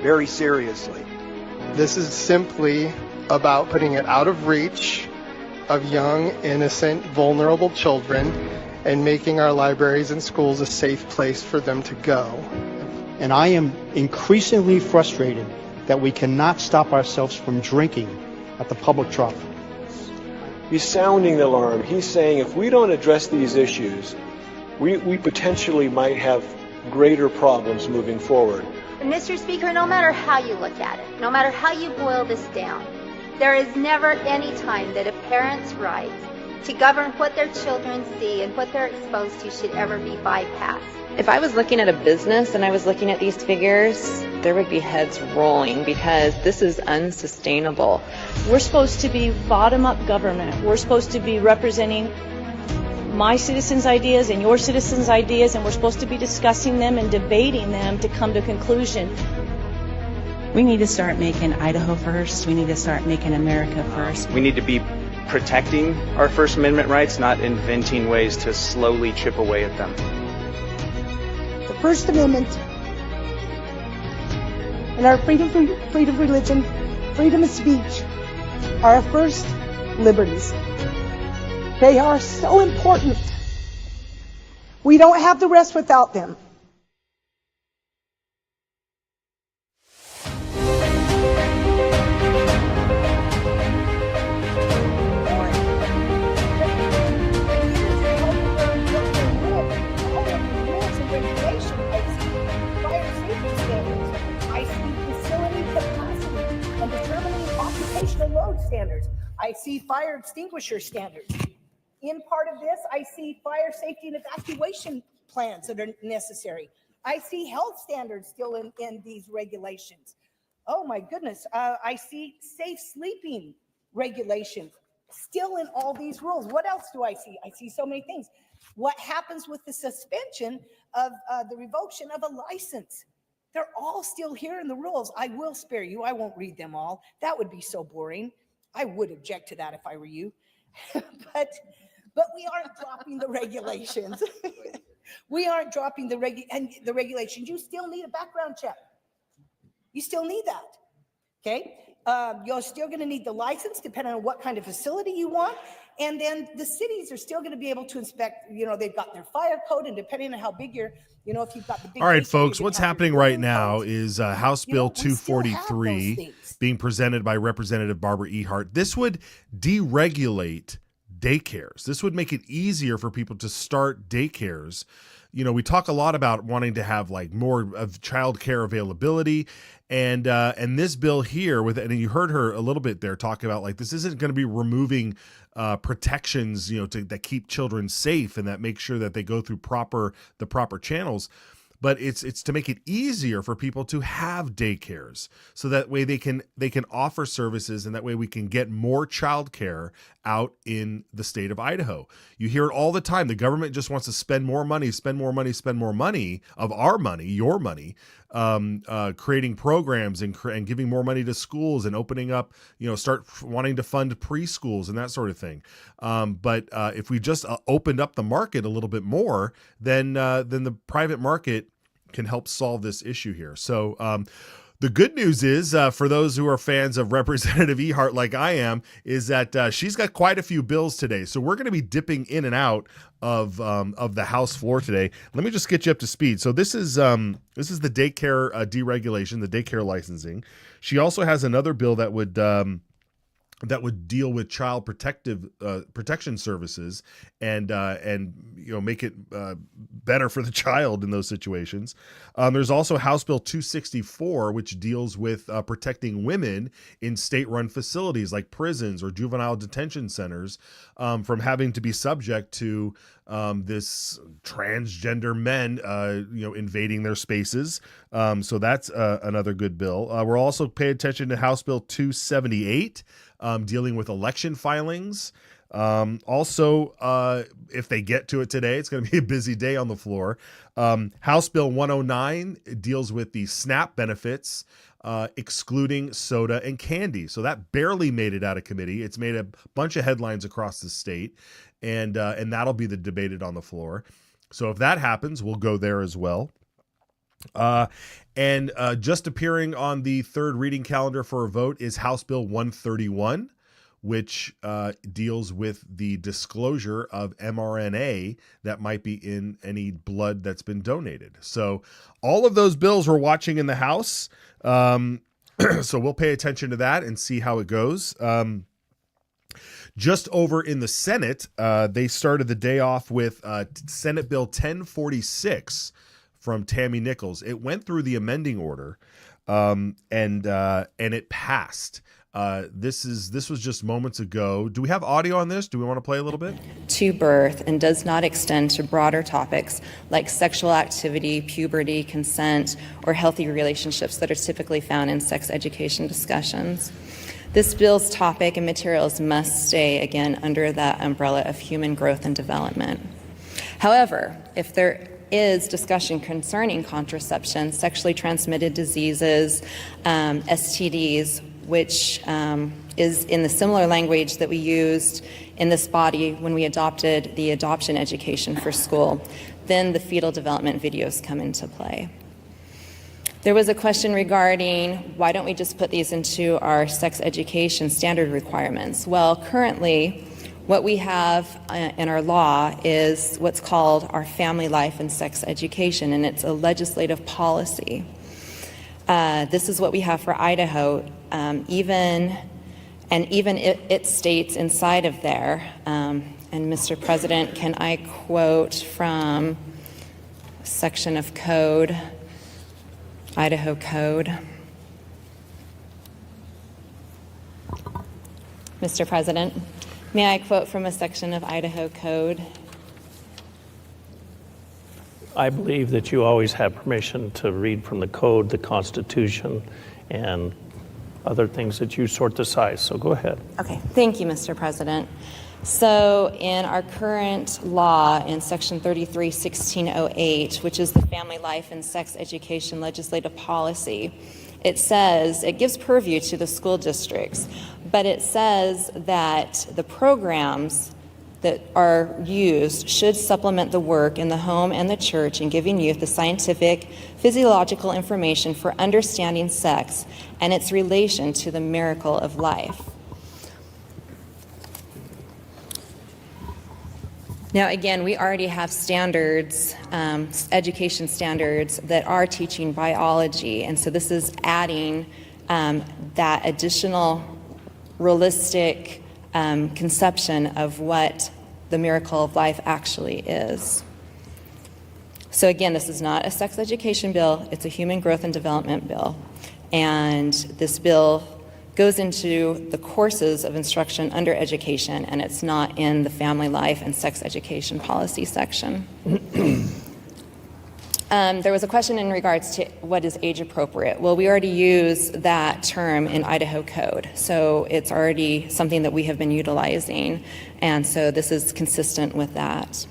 very seriously. This is simply about putting it out of reach of young, innocent, vulnerable children and making our libraries and schools a safe place for them to go. And I am increasingly frustrated that we cannot stop ourselves from drinking at the public trough. He's sounding the alarm. He's saying if we don't address these issues, we potentially might have greater problems moving forward. Mr. Speaker, no matter how you look at it, no matter how you boil this down, there is never any time that a parent's right to govern what their children see and what they're exposed to should ever be bypassed. If I was looking at a business and I was looking at these figures, there would be heads rolling because this is unsustainable. We're supposed to be bottom-up government. We're supposed to be representing my citizens' ideas and your citizens' ideas, and we're supposed to be discussing them and debating them to come to a conclusion. We need to start making Idaho first. We need to start making America first. We need to be protecting our First Amendment rights, not inventing ways to slowly chip away at them. The First Amendment and our freedom of religion, freedom of speech are our first liberties. They are so important. We don't have the rest without them. Load standards. I see fire extinguisher standards. In part of this, I see fire safety and evacuation plans that are necessary. I see health standards still in these regulations. Oh my goodness. I see safe sleeping regulations still in all these rules. What else do I see? I see so many things. What happens with the suspension of the revocation of a license? They're all still here in the rules. I will spare you. I won't read them all. That would be so boring. I would object to that if I were you. but we aren't dropping the regulations. We aren't dropping the regulations. You still need a background check. You still need that. Okay? You're still going to need the license depending on what kind of facility you want. And then the cities are still going to be able to inspect, they've got their fire code, and depending on how big if you've got the big. All right, folks, what's happening right now is House Bill 243 being presented by Representative Barbara Ehart. This would deregulate daycares. This would make it easier for people to start daycares. We talk a lot about wanting to have more of child care availability, and this bill here and you heard her a little bit there talking about this isn't going to be removing protections, that keep children safe and that make sure that they go through the proper channels. But it's to make it easier for people to have daycares, so that way they can offer services, and that way we can get more childcare out in the state of Idaho. You hear it all the time. The government just wants to spend more money of our money, your money, creating programs and giving more money to schools and opening up, start wanting to fund preschools and that sort of thing. But if we just opened up the market a little bit more, then the private market can help solve this issue here. So the good news is, for those who are fans of Representative Ehart like I am, is that she's got quite a few bills today. So we're going to be dipping in and out of the House floor today. Let me just get you up to speed. So this is the daycare deregulation, the daycare licensing. She also has another bill that would deal with child protection services and make it better for the child in those situations. There's also House Bill 264, which deals with protecting women in state-run facilities like prisons or juvenile detention centers from having to be subject to this transgender men invading their spaces. So that's another good bill. We're also paying attention to House Bill 278. Dealing with election filings. Also, if they get to it today, it's going to be a busy day on the floor. House Bill 109 deals with the SNAP benefits, excluding soda and candy. So that barely made it out of committee. It's made a bunch of headlines across the state, and that'll be debated on the floor. So if that happens, we'll go there as well. And just appearing on the third reading calendar for a vote is House Bill 131, which deals with the disclosure of mRNA that might be in any blood that's been donated. So all of those bills we're watching in the House. So we'll pay attention to that and see how it goes. Just over in the Senate, they started the day off with Senate Bill 1046 from Tammy Nichols. It went through the amending order, and it passed. This was just moments ago. Do we have audio on this? Do we want to play a little bit? To birth and does not extend to broader topics like sexual activity, puberty, consent, or healthy relationships that are typically found in sex education discussions. This bill's topic and materials must stay, again, under that umbrella of human growth and development. However, if there is discussion concerning contraception, sexually transmitted diseases, STDs, which is in the similar language that we used in this body when we adopted the adoption education for school, then the fetal development videos come into play. There was a question regarding why don't we just put these into our sex education standard requirements? Well, currently, what we have in our law is what's called our family life and sex education, and it's a legislative policy. This is what we have for Idaho, even it states inside of there, and Mr. President, can I quote from a section of code, Idaho Code? Mr. President, may I quote from a section of Idaho Code? I believe that you always have permission to read from the code, the Constitution, and other things that you sort decide. So go ahead. Okay, thank you, Mr. President. So in our current law in Section 33-1608, which is the Family Life and Sex Education Legislative Policy, it says, it gives purview to the school districts, but it says that the programs that are used should supplement the work in the home and the church in giving youth the scientific, physiological information for understanding sex and its relation to the miracle of life. Now, again, we already have standards, education standards that are teaching biology, and so this is adding that additional realistic conception of what the miracle of life actually is. So again, this is not a sex education bill, it's a human growth and development bill. And this bill goes into the courses of instruction under education, and it's not in the family life and sex education policy section. There was a question in regards to what is age appropriate. Well, we already use that term in Idaho Code, so it's already something that we have been utilizing, and so this is consistent with that.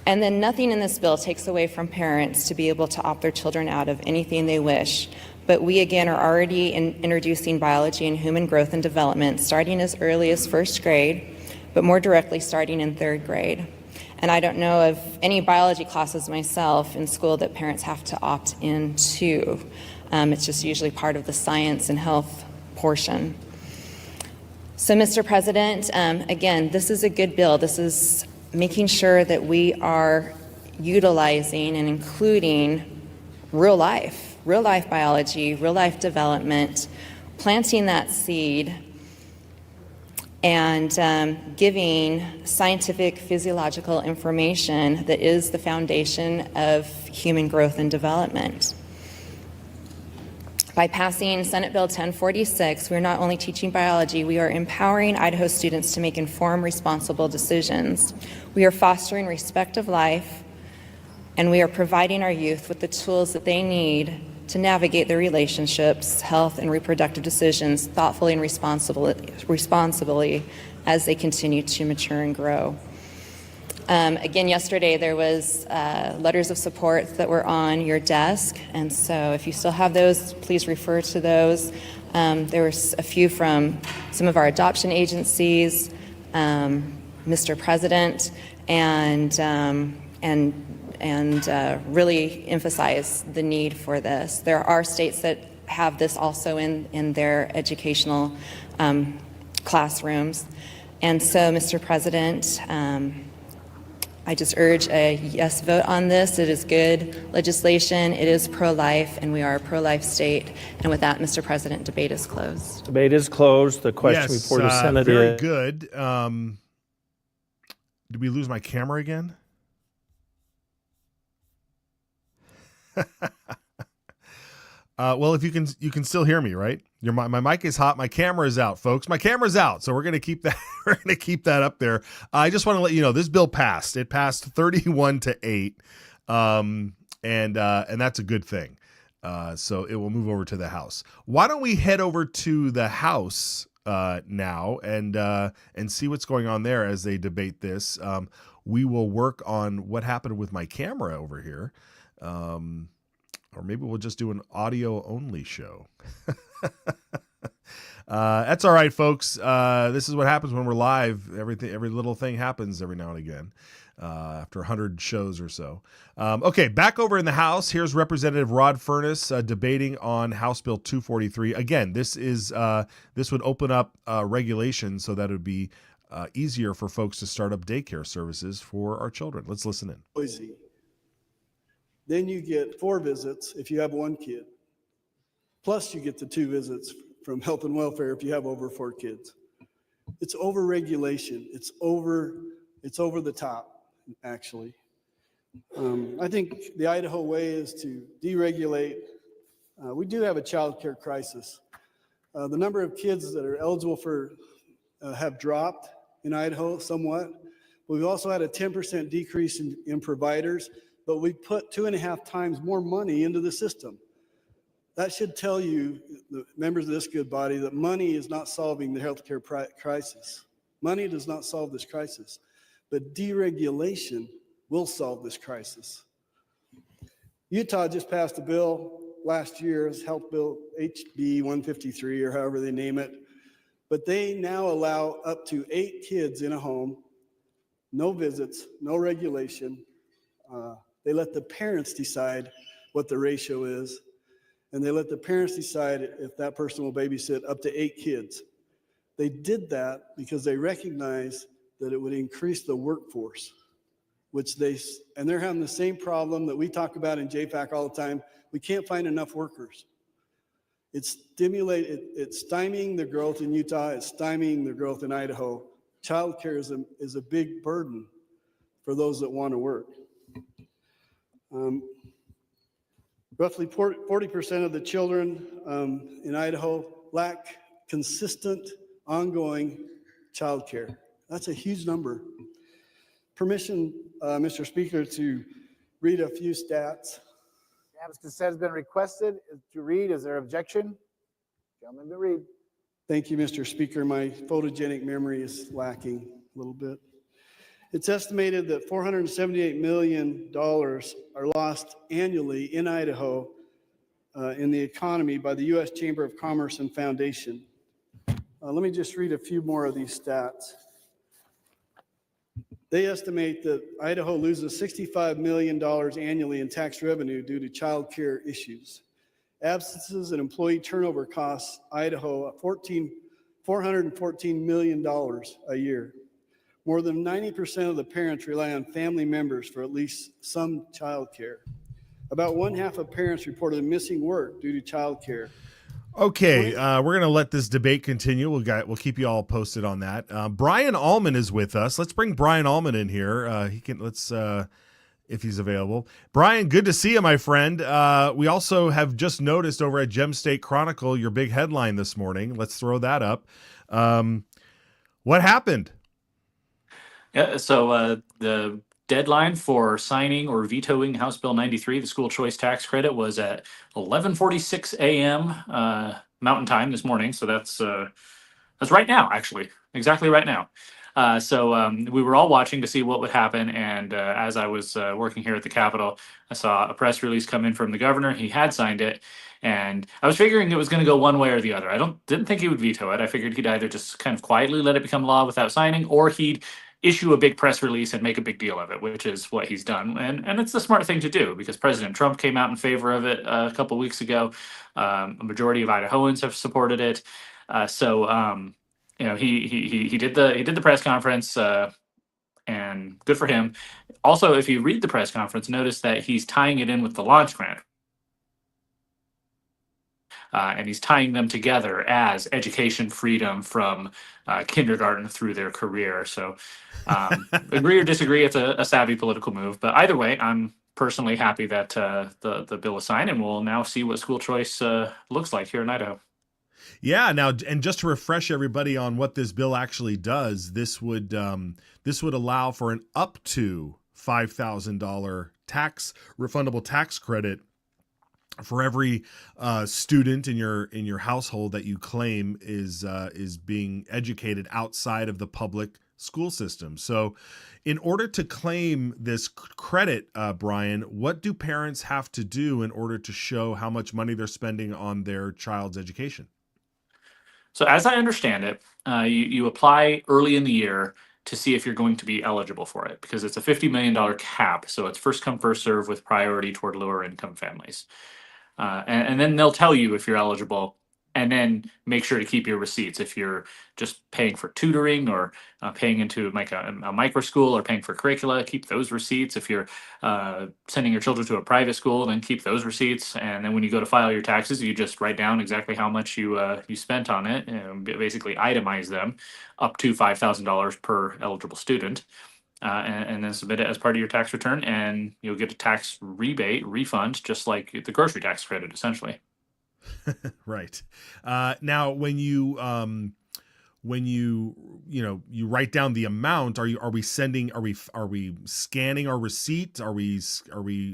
And then nothing in this bill takes away from parents to be able to opt their children out of anything they wish. But we, again, are already introducing biology and human growth and development, starting as early as first grade, but more directly starting in third grade. And I don't know of any biology classes myself in school that parents have to opt into. It's just usually part of the science and health portion. So, Mr. President, again, this is a good bill. This is making sure that we are utilizing and including real life biology, real life development, planting that seed, and giving scientific physiological information that is the foundation of human growth and development. By passing Senate Bill 1046, we're not only teaching biology, we are empowering Idaho students to make informed, responsible decisions. We are fostering respect of life, and we are providing our youth with the tools that they need to navigate their relationships, health, and reproductive decisions thoughtfully and responsibly as they continue to mature and grow. Again, yesterday there was letters of support that were on your desk, and so if you still have those, please refer to those. There were a few from some of our adoption agencies, Mr. President, and and really emphasize the need for this. There are states that have this also in their educational classrooms. And so, Mr. President, I just urge a yes vote on this. It is good legislation. It is pro-life, and we are a pro-life state. And with that, Mr. President, debate is closed. Debate is closed. The question Yes, before the Senate very is... good. Did we lose my camera again? Well, if you can still hear me, right? My mic is hot. My camera is out, folks. My camera's out, so we're gonna keep that. We're gonna keep that up there. I just want to let you know this bill passed. It passed 31-8, and that's a good thing. So it will move over to the House. Why don't we head over to the House now and see what's going on there as they debate this? We will work on what happened with my camera over here. Or maybe we'll just do an audio only show. That's all right, folks. This is what happens when we're live. Every little thing happens every now and again after 100 shows or so. Okay, back over in the House. Here's Representative Rod Furness debating on House Bill 243. Again, this would open up regulations so that it would be easier for folks to start up daycare services for our children. Let's listen in. Boise. Then you get 4 visits if you have 1 kid. Plus you get the 2 visits from health and welfare if you have over 4 kids. It's over regulation. It's over the top, actually. I think the Idaho way is to deregulate. We do have a child care crisis. The number of kids that are eligible for have dropped in Idaho somewhat. We've also had a 10% decrease in providers, but we put 2.5 times more money into the system. That should tell you, the members of this good body, that money is not solving the healthcare crisis. Money does not solve this crisis, but deregulation will solve this crisis. Utah just passed a bill last year, it's Health Bill HB 153 or however they name it, but they now allow up to 8 kids in a home, no visits, no regulation. They let the parents decide what the ratio is, and they let the parents decide if that person will babysit up to 8 kids. They did that because they recognized that it would increase the workforce, and they're having the same problem that we talk about in JFAC all the time. We can't find enough workers. It's stymieing the growth in Utah, it's stymieing the growth in Idaho. Childcare is a big burden for those that want to work. Roughly 40% of the children in Idaho lack consistent, ongoing child care. That's a huge number. Permission, Mr. Speaker, to read a few stats. Unanimous consent has been requested to read. Is there objection? Gentleman to read. Thank you, Mr. Speaker. My photogenic memory is lacking a little bit. It's estimated that $478 million are lost annually in Idaho in the economy by the U.S. Chamber of Commerce and Foundation. Let me just read a few more of these stats. They estimate that Idaho loses $65 million annually in tax revenue due to child care issues. Absences and employee turnover costs Idaho $414 million a year. More than 90% of the parents rely on family members for at least some child care. About 1/2 of parents reported missing work due to child care. Okay, we're going to let this debate continue. We'll keep you all posted on that. Brian Allman is with us. Let's bring Brian Allman in here. If he's available. Brian, good to see you, my friend. We also have just noticed over at Gem State Chronicle your big headline this morning. Let's throw that up. What happened? Yeah, so the deadline for signing or vetoing House Bill 93, the school choice tax credit, was at 11:46 a.m. Mountain Time this morning. So that's right now, actually, exactly right now. So we were all watching to see what would happen, and as I was working here at the Capitol, I saw a press release come in from the governor. He had signed it, and I was figuring it was going to go one way or the other. Didn't think he would veto it. I figured he'd either just kind of quietly let it become law without signing, or he'd issue a big press release and make a big deal of it, which is what he's done. And it's the smart thing to do because President Trump came out in favor of it a couple weeks ago. A majority of Idahoans have supported it. He did the press conference, and good for him. Also, if you read the press conference, notice that he's tying it in with the launch grant. And he's tying them together as education freedom from kindergarten through their career. So, agree or disagree, it's a savvy political move. But either way, I'm personally happy that the bill is signed, and we'll now see what school choice looks like here in Idaho. Yeah. Now, and just to refresh everybody on what this bill actually does, this would allow for an up to $5,000 refundable tax credit for every student in your household that you claim is being educated outside of the public school system. So, in order to claim this credit, Brian, what do parents have to do in order to show how much money they're spending on their child's education? So, as I understand it, you apply early in the year to see if you're going to be eligible for it because it's a $50 million cap. So, it's first come, first serve with priority toward lower income families. And then they'll tell you if you're eligible, and then make sure to keep your receipts. If you're just paying for tutoring or paying into like a micro school or paying for curricula, keep those receipts. If you're sending your children to a private school, then keep those receipts. And then when you go to file your taxes, you just write down exactly how much you spent on it, and basically itemize them up to $5,000 per eligible student. And then submit it as part of your tax return, and you'll get a tax refund, just like the grocery tax credit, essentially. Right. Now, when you write down the amount, are we scanning our receipt? Are we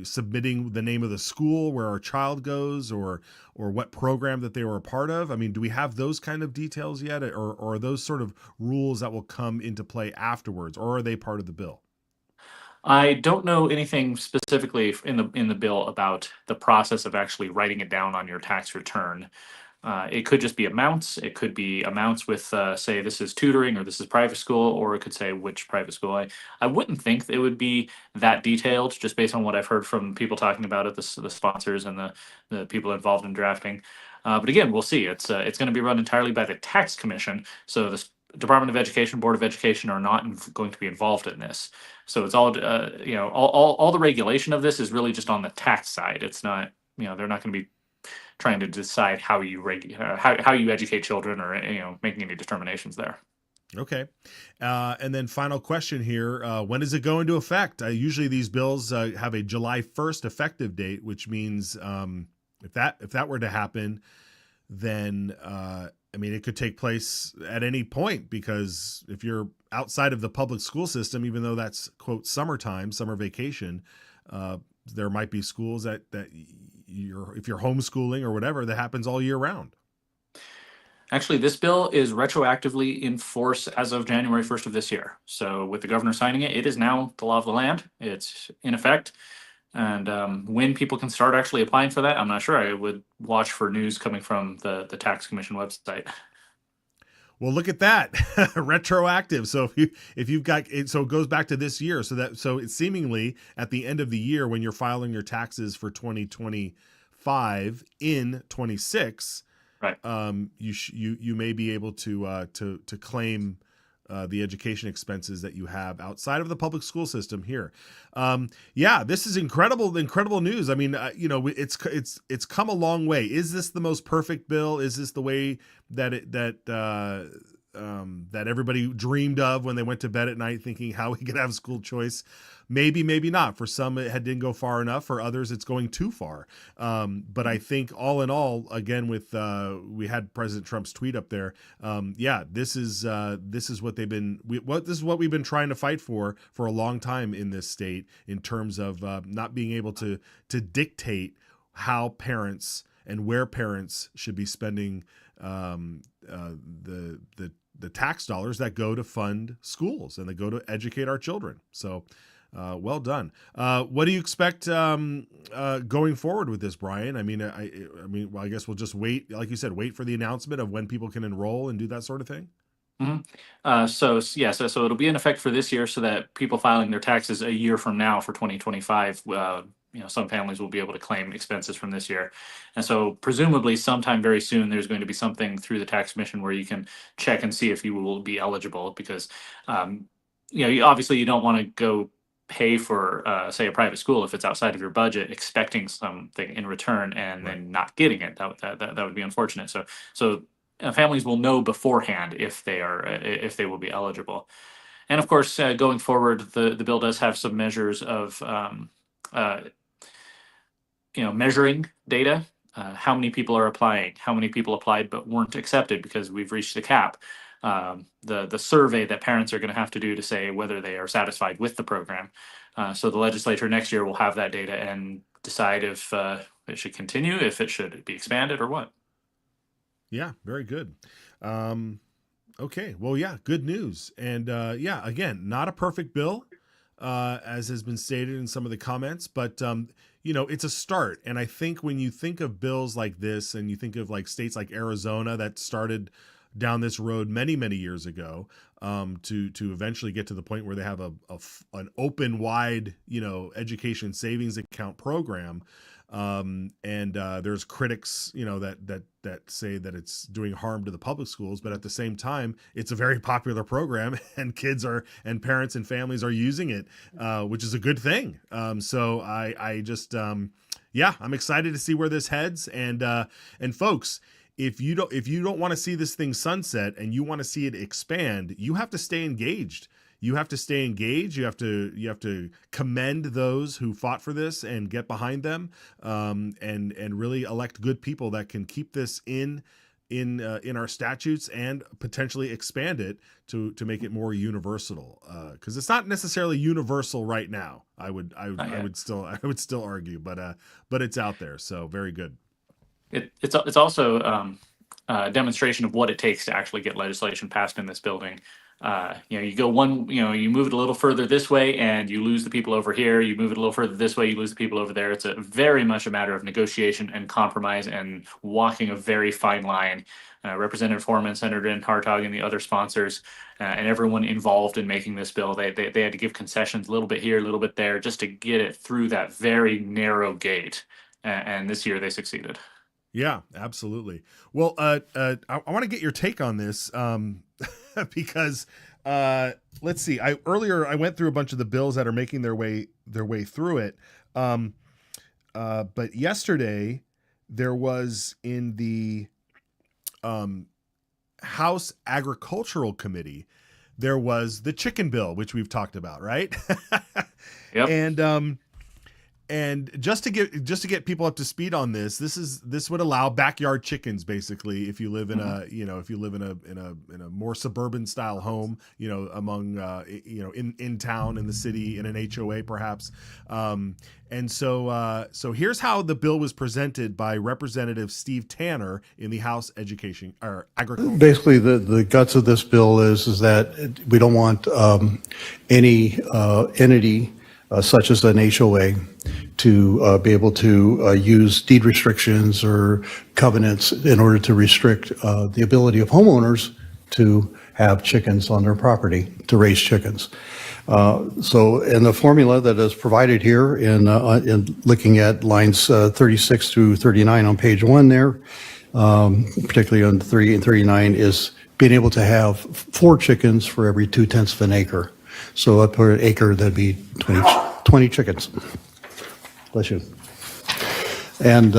submitting the name of the school where our child goes, or what program that they were a part of? I mean, do we have those kind of details yet, or are those sort of rules that will come into play afterwards, or are they part of the bill? I don't know anything specifically in the bill about the process of actually writing it down on your tax return. It could just be amounts. It could be amounts with, say, this is tutoring or this is private school, or it could say which private school. I wouldn't think it would be that detailed, just based on what I've heard from people talking about it, the sponsors and the people involved in drafting. But again, we'll see. It's going to be run entirely by the tax commission. So the Department of Education, Board of Education are not going to be involved in this. So it's all, all the regulation of this is really just on the tax side. It's not, they're not going to be trying to decide how you how you educate children, or making any determinations there. Okay. And then final question here. When does it go into effect? Usually these bills have a July 1st effective date, which means if that were to happen, then it could take place at any point, because if you're outside of the public school system, even though that's, quote, summertime, summer vacation, there might be schools that if you're homeschooling or whatever, that happens all year round. Actually, this bill is retroactively in force as of January 1st of this year. So with the governor signing it, it is now the law of the land. It's in effect. And when people can start actually applying for that, I'm not sure. I would watch for news coming from the tax commission website. Well, look at that. Retroactive. So if you've got it, so it goes back to this year. So it's seemingly at the end of the year when you're filing your taxes for 2025 in 26, right? You may be able to claim the education expenses that you have outside of the public school system here. This is incredible news. I mean, it's come a long way. Is this the most perfect bill? Is this the way that everybody dreamed of when they went to bed at night thinking how we could have school choice? Maybe, maybe not. For some, it didn't go far enough. For others, it's going too far. But I think all in all, again, with we had President Trump's tweet up there. This is what we've been trying to fight for a long time in this state, in terms of not being able to dictate how parents and where parents should be spending the tax dollars that go to fund schools and that go to educate our children. So. Well done. What do you expect going forward with this, Brian? I guess we'll just wait, like you said, wait for the announcement of when people can enroll and do that sort of thing. So it'll be in effect for this year, so that people filing their taxes a year from now for 2025, some families will be able to claim expenses from this year. And so presumably sometime very soon, there's going to be something through the tax commission where you can check and see if you will be eligible, because, obviously you don't want to go pay for, say, a private school if it's outside of your budget, expecting something in return and then not getting it. That would be unfortunate. So families will know beforehand if they will be eligible. And of course, going forward, the bill does have some measures of measuring data. How many people are applying? How many people applied but weren't accepted because we've reached the cap? The survey that parents are going to have to do to say whether they are satisfied with the program. So the legislature next year will have that data and decide if it should continue, if it should be expanded, or what. Yeah, very good. Okay, well, yeah, good news. And again, not a perfect bill, as has been stated in some of the comments, but it's a start. And I think when you think of bills like this, and you think of like states like Arizona that started down this road many, many years ago, to eventually get to the point where they have an open, wide, education savings account program. There's critics, that say that it's doing harm to the public schools, but at the same time, it's a very popular program, and and parents and families are using it, which is a good thing. So I just, I'm excited to see where this heads. And folks, if you don't want to see this thing sunset and you want to see it expand, you have to stay engaged. You have to stay engaged. You have to commend those who fought for this and get behind them, and really elect good people that can keep this in our statutes and potentially expand it to make it more universal. Because it's not necessarily universal right now. I would still argue, but it's out there. So very good. It's also a demonstration of what it takes to actually get legislation passed in this building. You go you move it a little further this way and you lose the people over here. You move it a little further this way, you lose the people over there. It's a very much a matter of negotiation and compromise and walking a very fine line. Representative Foreman, Senator Hartog, and the other sponsors, and everyone involved in making this bill, they had to give concessions a little bit here, a little bit there, just to get it through that very narrow gate. And this year they succeeded. Yeah, absolutely. Well, I want to get your take on this, because let's see. I went through a bunch of the bills that are making their way through it. But yesterday there was in the House Agricultural Committee, there was the chicken bill, which we've talked about, right? Yep. And just to get people up to speed on this would allow backyard chickens, basically, if you live in a more suburban style home, among in town, in the city, in an HOA perhaps. So here's how the bill was presented by Representative Steve Tanner in the House Education or Agriculture. Basically, the guts of this bill is that we don't want any entity such as an HOA to be able to use deed restrictions or covenants in order to restrict the ability of homeowners to have chickens on their property, to raise chickens. So in the formula that is provided here in looking at lines 36 through 39 on page 1 there, particularly on 30 and 39, is being able to have 4 chickens for every 2/10 of an acre. So up per acre, that'd be 20 chickens. Bless you. And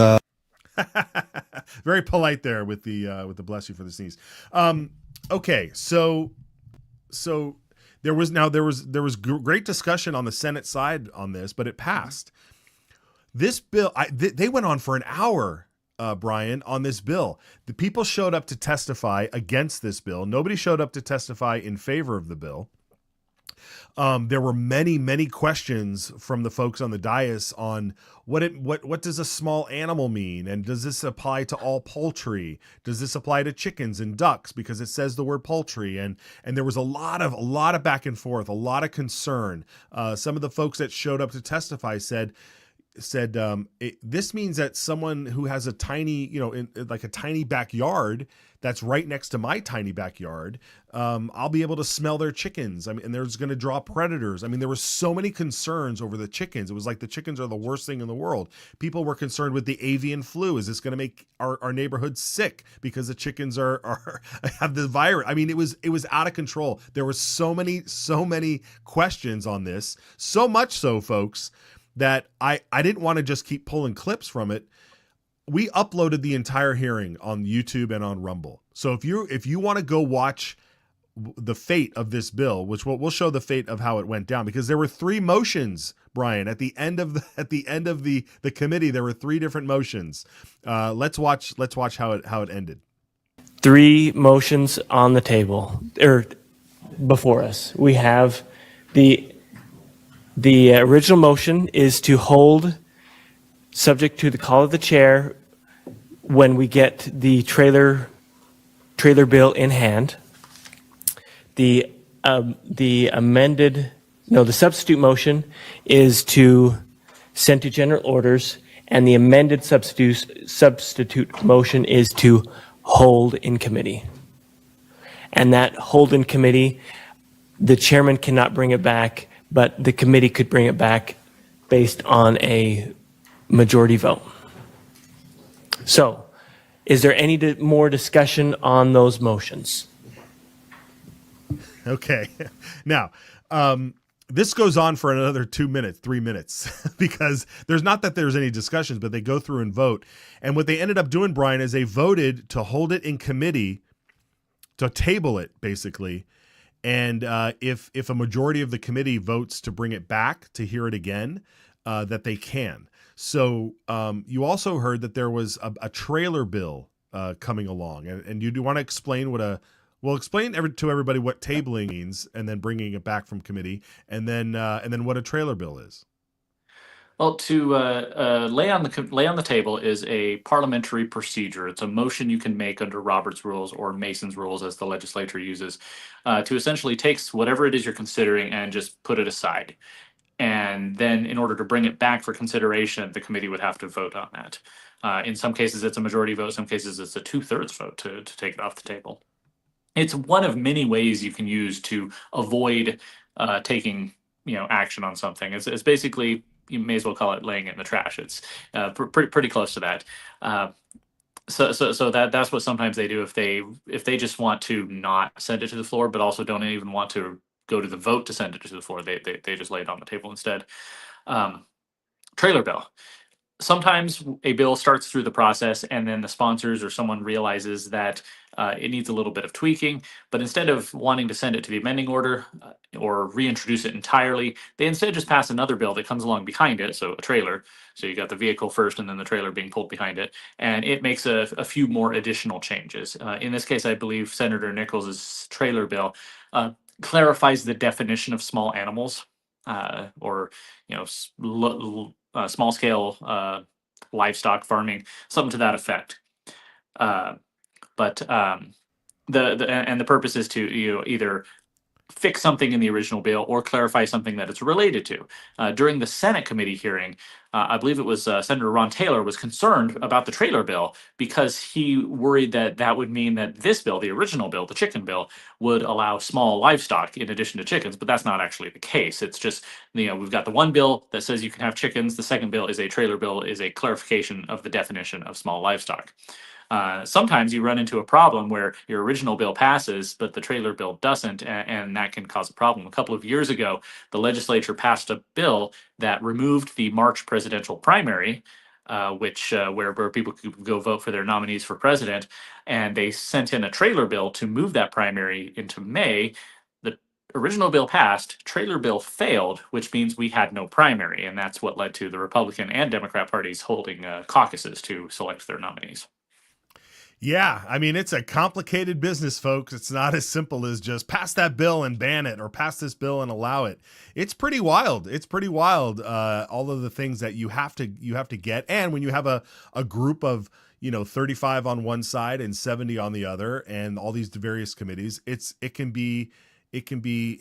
very polite there with the bless you for the sneeze. Okay, so there was great discussion on the Senate side on this, but it passed. This bill, they went on for an hour, Brian, on this bill. The people showed up to testify against this bill. Nobody showed up to testify in favor of the bill. There were many questions from the folks on the dais on what does a small animal mean, and does this apply to all poultry? Does this apply to chickens and ducks because it says the word poultry? And there was a lot of back and forth, a lot of concern. Some of the folks that showed up to testify said, said this means that someone who has a tiny, like a tiny backyard that's right next to my tiny backyard, I'll be able to smell their chickens. I mean, and there's going to draw predators. I mean, there were so many concerns over the chickens. It was like the chickens are the worst thing in the world. People were concerned with the avian flu. Is this going to make our neighborhood sick because the chickens are have the virus? I mean, it was out of control. There were so many questions on this. So much so, folks, that I didn't want to just keep pulling clips from it. We uploaded the entire hearing on YouTube and on Rumble. So if you want to go watch the fate of this bill, which we'll show the fate of how it went down, because there were 3 motions, Brian, at the end of the committee. There were 3 different motions. Let's watch how it ended. 3 motions on the table or before us. We have the original motion is to hold, subject to the call of the chair, when we get the trailer bill in hand. The substitute motion is to send to general orders, and the amended substitute motion is to hold in committee. And that hold in committee, the chairman cannot bring it back, but the committee could bring it back based on a majority vote. So, is there any more discussion on those motions? Okay. Now, this goes on for another 2 minutes, 3 minutes, because there's any discussions, but they go through and vote. And what they ended up doing, Brian, is they voted to hold it in committee, to table it, basically. And if a majority of the committee votes to bring it back to hear it again, that they can. So you also heard that there was a trailer bill coming along, and you do want to explain explain to everybody what tabling means, and then bringing it back from committee, and then what a trailer bill is. Well, to lay on the table is a parliamentary procedure. It's a motion you can make under Robert's Rules or Mason's Rules, as the legislature uses, to essentially takes whatever it is you're considering and just put it aside. And then in order to bring it back for consideration, the committee would have to vote on that. In some cases, it's a majority vote. Some cases, it's a 2/3 vote to take it off the table. It's one of many ways you can use to avoid taking action on something. It's basically, you may as well call it laying it in the trash. It's pretty close to that. So that's what sometimes they do if they just want to not send it to the floor, but also don't even want to go to the vote to send it to the floor. They just lay it on the table instead. Trailer bill. Sometimes a bill starts through the process and then the sponsors or someone realizes that it needs a little bit of tweaking, but instead of wanting to send it to the amending order or reintroduce it entirely, they instead just pass another bill that comes along behind it, so a trailer. So you got the vehicle first and then the trailer being pulled behind it, and it makes a few more additional changes. In this case, I believe Senator Nichols' trailer bill clarifies the definition of small animals, or small scale livestock farming, something to that effect. But the purpose is to either fix something in the original bill or clarify something that it's related to. During the Senate committee hearing, I believe it was Senator Ron Taylor was concerned about the trailer bill because he worried that would mean that this bill, the original bill, the chicken bill, would allow small livestock in addition to chickens, but that's not actually the case. It's just, we've got the one bill that says you can have chickens. The second bill is a trailer bill, is a clarification of the definition of small livestock. Sometimes you run into a problem where your original bill passes, but the trailer bill doesn't, and that can cause a problem. A couple of years ago, the legislature passed a bill that removed the March presidential primary, where people could go vote for their nominees for president, and they sent in a trailer bill to move that primary into May. The original bill passed, trailer bill failed, which means we had no primary, and that's what led to the Republican and Democrat parties holding caucuses to select their nominees. Yeah, I mean, it's a complicated business, folks. It's not as simple as just pass that bill and ban it or pass this bill and allow it. It's pretty wild. It's pretty wild. All of the things that you have to get. And when you have a group of, 35 on one side and 70 on the other, and all these various committees, it can be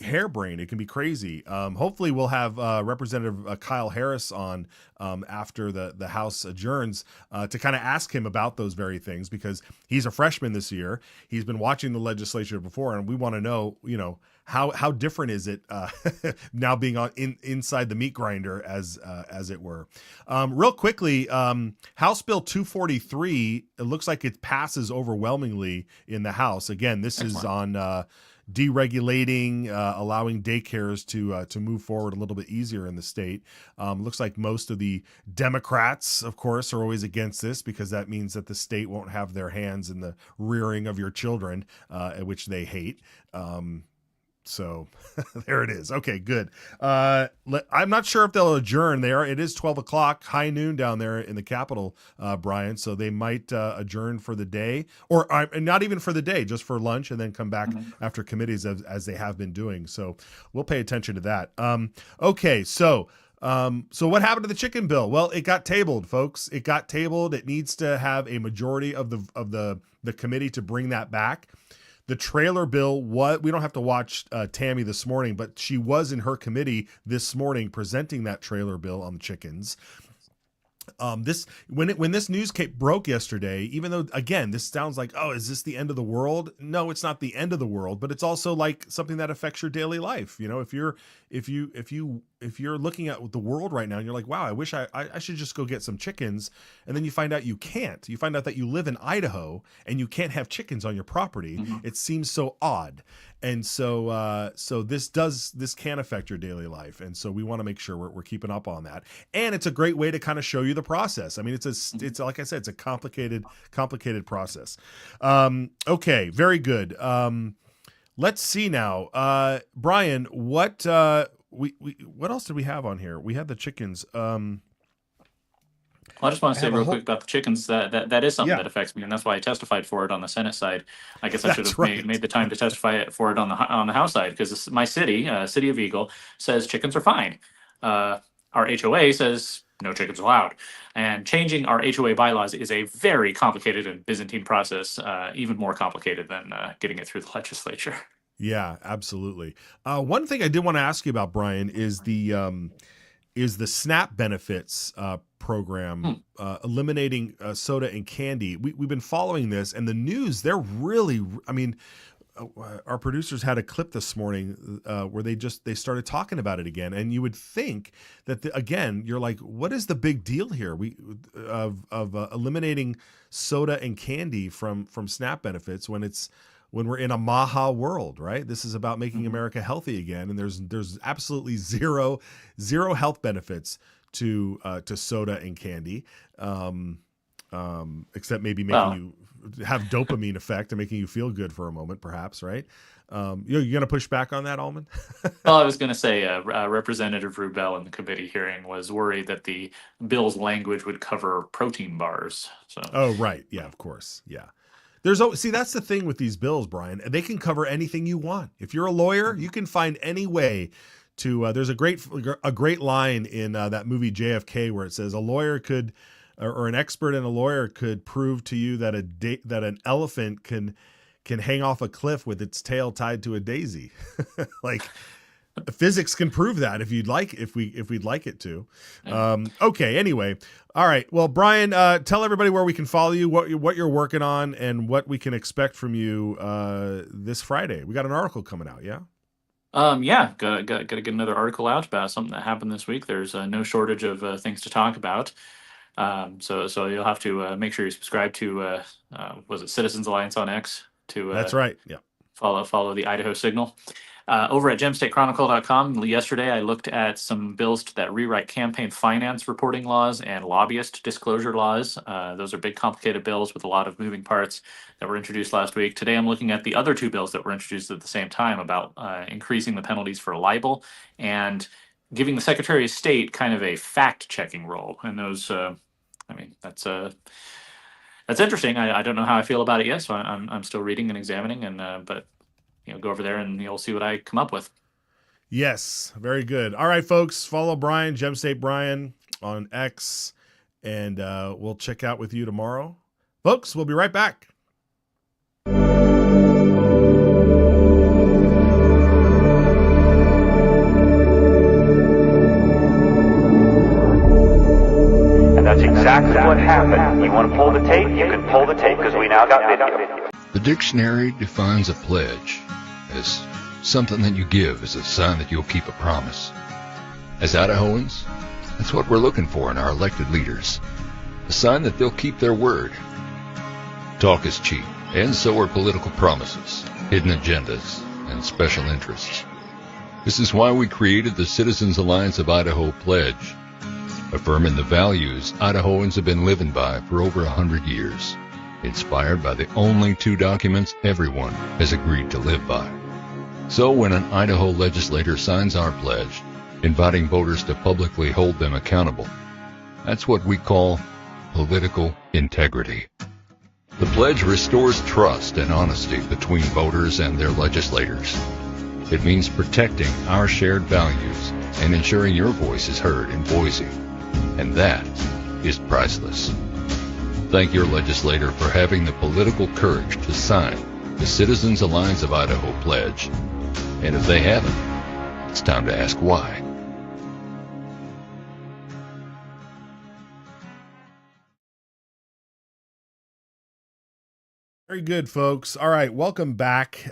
harebrained. It can be crazy. Hopefully we'll have Representative Kyle Harris on after the House adjourns to kind of ask him about those very things, because he's a freshman this year. He's been watching the legislature before, and we want to know, how different is it now being inside the meat grinder, as it were. Real quickly, House Bill 243, it looks like it passes overwhelmingly in the House. Again, this is on deregulating, allowing daycares to move forward a little bit easier in the state. Looks like most of the Democrats, of course, are always against this, because that means that the state won't have their hands in the rearing of your children, which they hate. So there it is. Okay, good. I'm not sure if they'll adjourn there. It is 12 o'clock, high noon down there in the Capitol, Brian. So they might adjourn for the day, or not even for the day, just for lunch, and then come back after committees as they have been doing. So we'll pay attention to that. Okay, so what happened to the chicken bill? Well, it got tabled, folks. It got tabled. It needs to have a majority of the committee to bring that back. The trailer bill, we don't have to watch Tammy this morning, but she was in her committee this morning presenting that trailer bill on the chickens. When this news broke yesterday, even though, again, this sounds like, oh, is this the end of the world? No, it's not the end of the world, but it's also like something that affects your daily life. If you're looking at the world right now and you're like, wow, I wish I should just go get some chickens, and then you find out you can't. You find out that you live in Idaho and you can't have chickens on your property. It seems so odd. And so this can affect your daily life. And so we want to make sure we're keeping up on that. And it's a great way to kind of show you the process. I mean, it's like I said, it's a complicated process. Okay, very good. Let's see now. Brian, what else did we have on here? We had the chickens. Well, I just want to say real quick about the chickens. That is something that affects me, and that's why I testified for it on the Senate side. I guess I should have made the time to testify for it on the House side, because my city, City of Eagle, says chickens are fine. Our HOA says no chickens allowed, and changing our HOA bylaws is a very complicated and Byzantine process, even more complicated than getting it through the legislature. Yeah, absolutely. One thing I did want to ask you about, Brian, is the SNAP benefits program, eliminating soda and candy. We've been following this, and the news, they're really, I mean, our producers had a clip this morning where they started talking about it again. And you would think that, again, you're like, what is the big deal here? Of eliminating soda and candy from SNAP benefits when we're in a Maha world, right? This is about making America healthy again, and there's absolutely zero health benefits to soda and candy, except maybe making you have dopamine effect and making you feel good for a moment, perhaps, right? You're going to push back on that, Almond? Well, I was going to say Representative Rubel in the committee hearing was worried that the bill's language would cover protein bars. So. Oh, right. Yeah, of course. Yeah. See, that's the thing with these bills, Brian. They can cover anything you want. If you're a lawyer, you can find any way to. There's a great line in that movie JFK where it says a lawyer could, or an expert and a lawyer could prove to you that an elephant can hang off a cliff with its tail tied to a daisy. Like, physics can prove that if we'd like it to. Okay. Anyway. All right. Well, Brian, tell everybody where we can follow you, what you're working on, and what we can expect from you this Friday. We got an article coming out. Yeah. Yeah. Got to get another article out about something that happened this week. There's no shortage of things to talk about. So you'll have to make sure you subscribe to was it Citizens Alliance on X to. That's right. Yeah. Follow the Idaho Signal. Over at gemstatechronicle.com, yesterday I looked at some bills that rewrite campaign finance reporting laws and lobbyist disclosure laws. Those are big, complicated bills with a lot of moving parts that were introduced last week. Today I'm looking at the other two bills that were introduced at the same time about increasing the penalties for libel and giving the Secretary of State kind of a fact-checking role. And those, that's interesting. I don't know how I feel about it yet, so I'm still reading and examining, but go over there and you'll see what I come up with. Yes, very good. All right, folks, follow Brian, Gem State Brian on X, and we'll check out with you tomorrow. Folks, we'll be right back. what happened. You want to pull the tape? You can pull the tape because we now got video. The dictionary defines a pledge as something that you give as a sign that you'll keep a promise. As Idahoans, that's what we're looking for in our elected leaders. A sign that they'll keep their word. Talk is cheap, and so are political promises, hidden agendas, and special interests. This is why we created the Citizens Alliance of Idaho Pledge, affirming the values Idahoans have been living by for over 100 years, inspired by the only two documents everyone has agreed to live by. So when an Idaho legislator signs our pledge, inviting voters to publicly hold them accountable, that's what we call political integrity. The pledge restores trust and honesty between voters and their legislators. It means protecting our shared values and ensuring your voice is heard in Boise. And that is priceless. Thank your legislator for having the political courage to sign the Citizens Alliance of Idaho Pledge. And if they haven't, it's time to ask why. Very good, folks. All right, welcome back.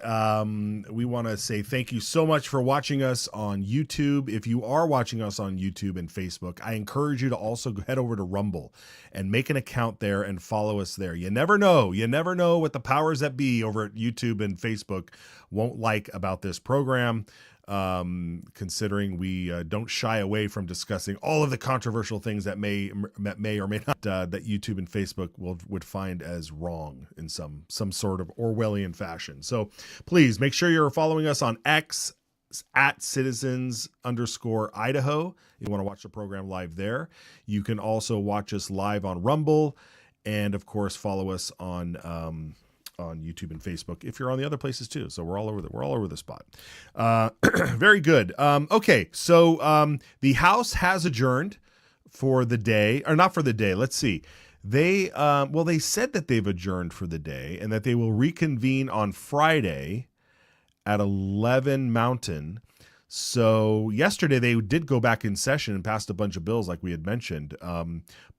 We want to say thank you so much for watching us on YouTube. If you are watching us on YouTube and Facebook, I encourage you to also head over to Rumble and make an account there and follow us there. You never know. You never know what the powers that be over at YouTube and Facebook won't like about this program. Considering we don't shy away from discussing all of the controversial things that may or may not that YouTube and Facebook would find as wrong in some sort of Orwellian fashion. So please make sure you're following us on X at citizens_Idaho. You want to watch the program live there. You can also watch us live on Rumble, and of course follow us on YouTube and Facebook if you're on the other places too. So we're all over the spot. Very good. Okay, so the House has adjourned for the day, or not for the day. Let's see. They said that they've adjourned for the day and that they will reconvene on Friday at 11 Mountain. So yesterday they did go back in session and passed a bunch of bills like we had mentioned.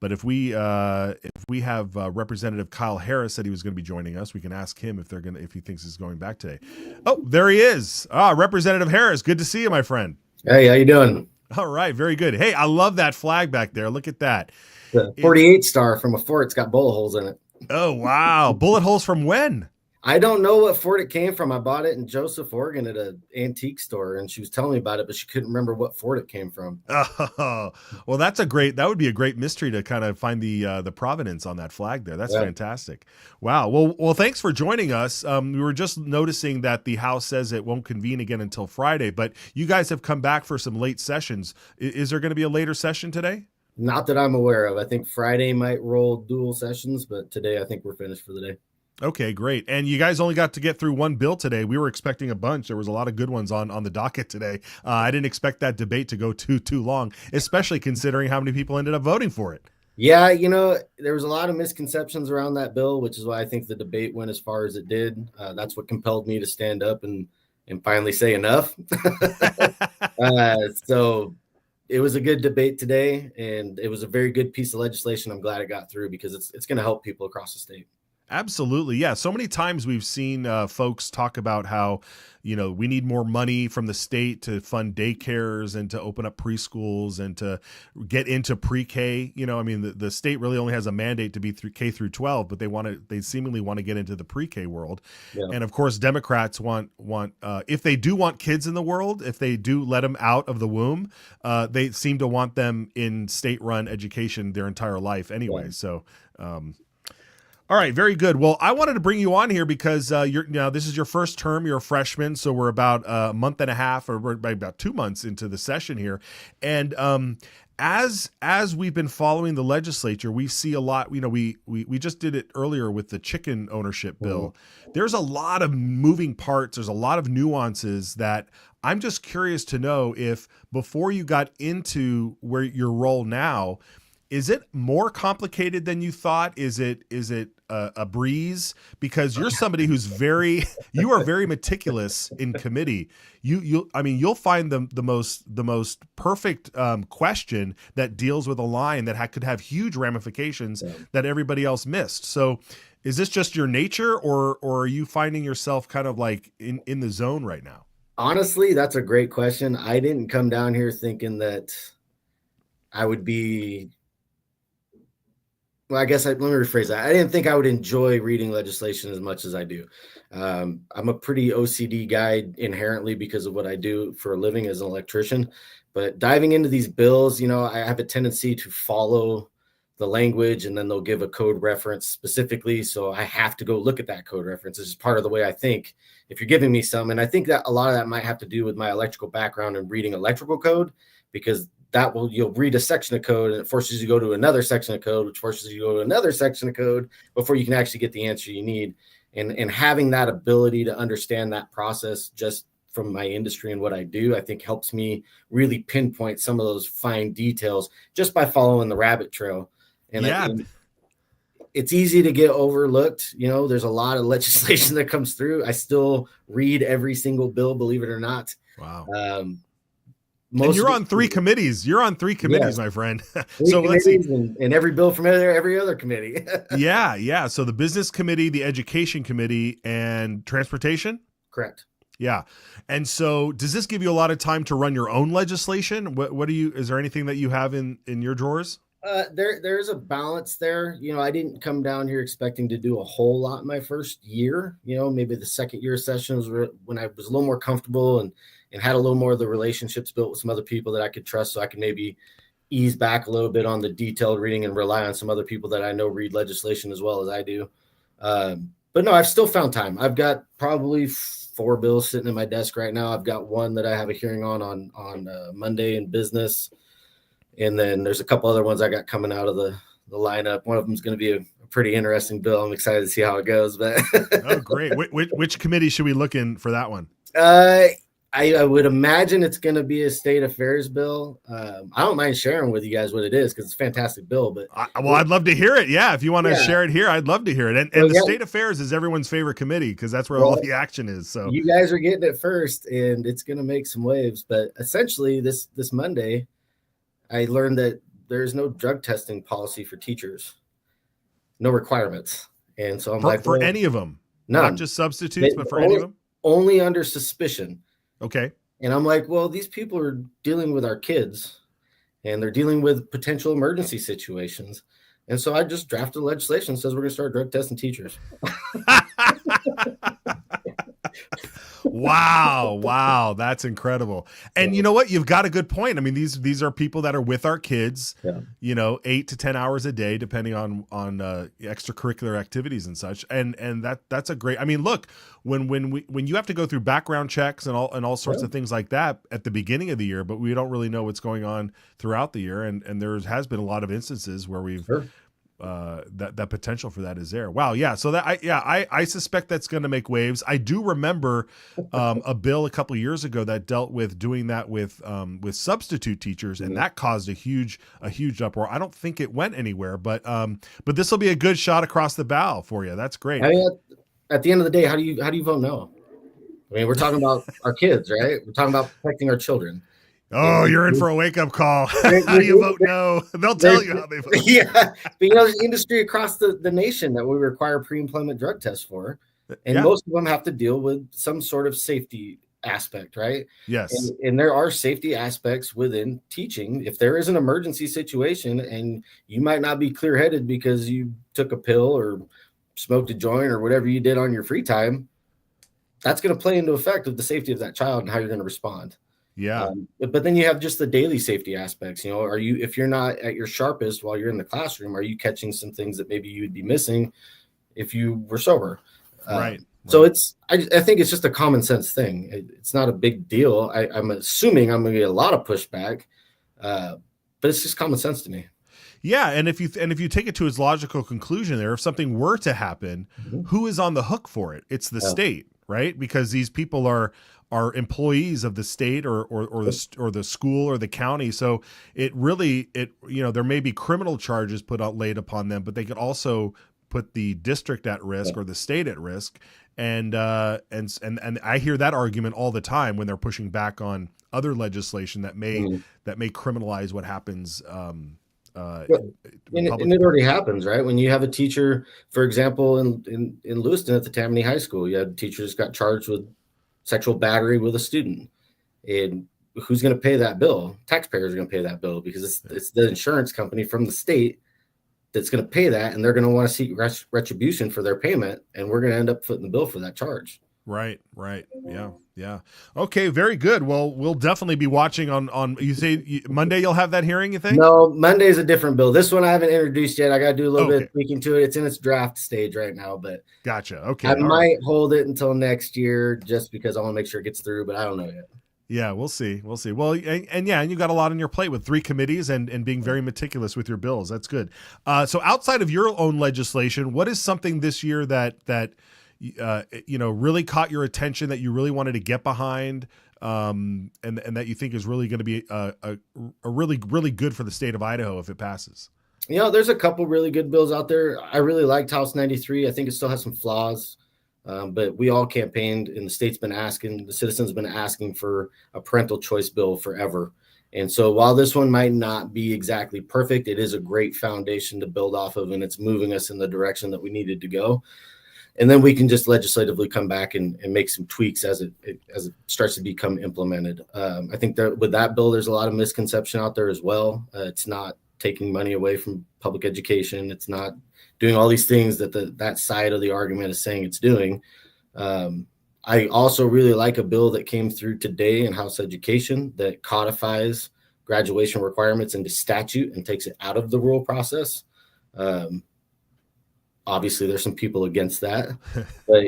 But if we have Representative Kyle Harris said he was going to be joining us, we can ask him if he thinks he's going back today. Oh, there he is. Representative Harris, good to see you, my friend. Hey, how you doing? All right, very good. Hey, I love that flag back there. Look at that. The 48 star from a fort. It's got bullet holes in it. Oh, wow. Bullet holes from when? I don't know what fort it came from. I bought it in Joseph, Oregon at an antique store, and she was telling me about it, but she couldn't remember what fort it came from. Oh, well, that would be a great mystery to kind of find the provenance on that flag there. That's fantastic. Wow. Well, thanks for joining us. We were just noticing that the House says it won't convene again until Friday, but you guys have come back for some late sessions. Is there going to be a later session today? Not that I'm aware of. I think Friday might roll dual sessions, but today I think we're finished for the day. Okay, great. And you guys only got to get through one bill today. We were expecting a bunch. There was a lot of good ones on the docket today. I didn't expect that debate to go too long, especially considering how many people ended up voting for it. Yeah, there was a lot of misconceptions around that bill, which is why I think the debate went as far as it did. That's what compelled me to stand up and finally say enough. So it was a good debate today, and it was a very good piece of legislation. I'm glad it got through because it's going to help people across the state. Absolutely. Yeah. So many times we've seen folks talk about how, we need more money from the state to fund daycares and to open up preschools and to get into pre-K. The state really only has a mandate to be through K through 12, but they seemingly want to get into the pre-K world. Yeah. And of course, Democrats want if they do want kids in the world, if they do let them out of the womb, they seem to want them in state-run education their entire life anyway. Yeah. So, all right, very good. Well, I wanted to bring you on here because this is your first term. You're a freshman, so we're about a month and a half, or we're about 2 months into the session here. And as we've been following the legislature, we see a lot. We just did it earlier with the chicken ownership bill. Mm-hmm. There's a lot of moving parts. There's a lot of nuances that I'm just curious to know if before you got into where your role now, is it more complicated than you thought? Is it a breeze? Because you're somebody who's you are very meticulous in committee. You'll find the most perfect question that deals with a line that could have huge ramifications that everybody else missed. So is this just your nature, or are you finding yourself kind of like in the zone right now? Honestly, that's a great question. I didn't come down here thinking that I would be, well, I guess let me rephrase that. I didn't think I would enjoy reading legislation as much as I do. I'm a pretty OCD guy inherently because of what I do for a living as an electrician. But diving into these bills, I have a tendency to follow the language, and then they'll give a code reference specifically. So I have to go look at that code reference. It's just part of the way I think. If you're giving me some, and I think that a lot of that might have to do with my electrical background and reading electrical code, because you'll read a section of code and it forces you to go to another section of code, which forces you to go to another section of code before you can actually get the answer you need. And having that ability to understand that process just from my industry and what I do, I think helps me really pinpoint some of those fine details just by following the rabbit trail. And it's easy to get overlooked. There's a lot of legislation that comes through. I still read every single bill, believe it or not. Wow. And you're on 3 committees. You're on 3 committees, my friend. So let's see. And every bill from every other committee. Yeah. So the business committee, the education committee, and transportation? Correct. Yeah. And so does this give you a lot of time to run your own legislation? Is there anything that you have in your drawers? There's a balance there. I didn't come down here expecting to do a whole lot my first year. Maybe the second year sessions were when I was a little more comfortable and had a little more of the relationships built with some other people that I could trust, so I could maybe ease back a little bit on the detailed reading and rely on some other people that I know read legislation as well as I do. But no, I've still found time. I've got probably 4 bills sitting at my desk right now. I've got one that I have a hearing on Monday in business. And then there's a couple other ones I got coming out of the lineup. One of them is going to be a pretty interesting bill. I'm excited to see how it goes. But oh, great. Which committee should we look in for that one? I would imagine it's going to be a state affairs bill. I don't mind sharing with you guys what it is because it's a fantastic bill. But I'd love to hear it. Yeah, if you want to share it here, I'd love to hear it. And the state affairs is everyone's favorite committee because that's where all the action is. So you guys are getting it first, and it's going to make some waves. But essentially, this Monday, I learned that there's no drug testing policy for teachers, no requirements. And so I'm for any of them, none. Not just substitutes, but for any of them? Only under suspicion. Okay. And I'm like, well, these people are dealing with our kids and they're dealing with potential emergency situations. And so I just drafted legislation that says we're going to start drug testing teachers. Wow. That's incredible. And you know what? You've got a good point. I mean, these are people that are with our kids, 8 to 10 hours a day, depending on extracurricular activities and such. And that's a great, I mean, look, when you have to go through background checks and all sorts of things like that at the beginning of the year, but we don't really know what's going on throughout the year. And there has been a lot of instances where we've, that potential for that is there. Wow. Yeah. So I suspect that's going to make waves. I do remember a bill a couple of years ago that dealt with doing that with substitute teachers, and that caused a huge uproar. I don't think it went anywhere, but this will be a good shot across the bow for you. That's great. I mean, at the end of the day, how do you vote no? I mean, we're talking about our kids, right? We're talking about protecting our children. Oh, you're in for a wake-up call. How do you vote no? They'll tell you how they vote. Yeah, but there's industry across the nation that we require pre-employment drug tests for, and most of them have to deal with some sort of safety aspect, right? Yes. And there are safety aspects within teaching. If there is an emergency situation and you might not be clear-headed because you took a pill or smoked a joint or whatever you did on your free time, that's going to play into effect of the safety of that child and how you're going to respond. Yeah. But then you have just the daily safety aspects. If you're not at your sharpest while you're in the classroom, are you catching some things that maybe you'd be missing if you were sober? Right. So I think it's just a common sense thing. It's not a big deal. I'm assuming I'm going to get a lot of pushback, but it's just common sense to me. Yeah, and if you take it to its logical conclusion there, if something were to happen, who is on the hook for it? It's the state, right? Because these people are employees of the state or the school or the county. So it really, there may be criminal charges laid upon them, but they could also put the district at risk or the state at risk. And I hear that argument all the time when they're pushing back on other legislation that may criminalize what happens. And it already happens, right? When you have a teacher, for example, in Lewiston at the Tammany High School, you had teachers got charged with sexual battery with a student. And who's going to pay that bill? Taxpayers are going to pay that bill because it's the insurance company from the state that's going to pay that, and they're going to want to seek retribution for their payment, and we're going to end up footing the bill for that charge. Right. Yeah. Okay, very good. Well, we'll definitely be watching on you say Monday you'll have that hearing, you think? No, Monday is a different bill. This one I haven't introduced yet. I got to do a little bit of tweaking to it. It's in its draft stage right now, but gotcha. Okay. I might hold it until next year just because I want to make sure it gets through, but I don't know yet. Yeah, we'll see. Well, and you got a lot on your plate with 3 committees and being very meticulous with your bills. That's good. So outside of your own legislation, what is something this year that really caught your attention, that you really wanted to get behind, and that you think is really going to be a really, really good for the state of Idaho if it passes? There's a couple really good bills out there. I really liked House 93. I think it still has some flaws. But we all campaigned, and the state's been asking, the citizens been asking for a parental choice bill forever. And so while this one might not be exactly perfect, it is a great foundation to build off of, and it's moving us in the direction that we needed to go. And then we can just legislatively come back and make some tweaks as it starts to become implemented. I think that with that bill, there's a lot of misconception out there as well. It's not taking money away from public education. It's not doing all these things that that side of the argument is saying it's doing. I also really like a bill that came through today in House Education that codifies graduation requirements into statute and takes it out of the rule process. Obviously, there's some people against that, but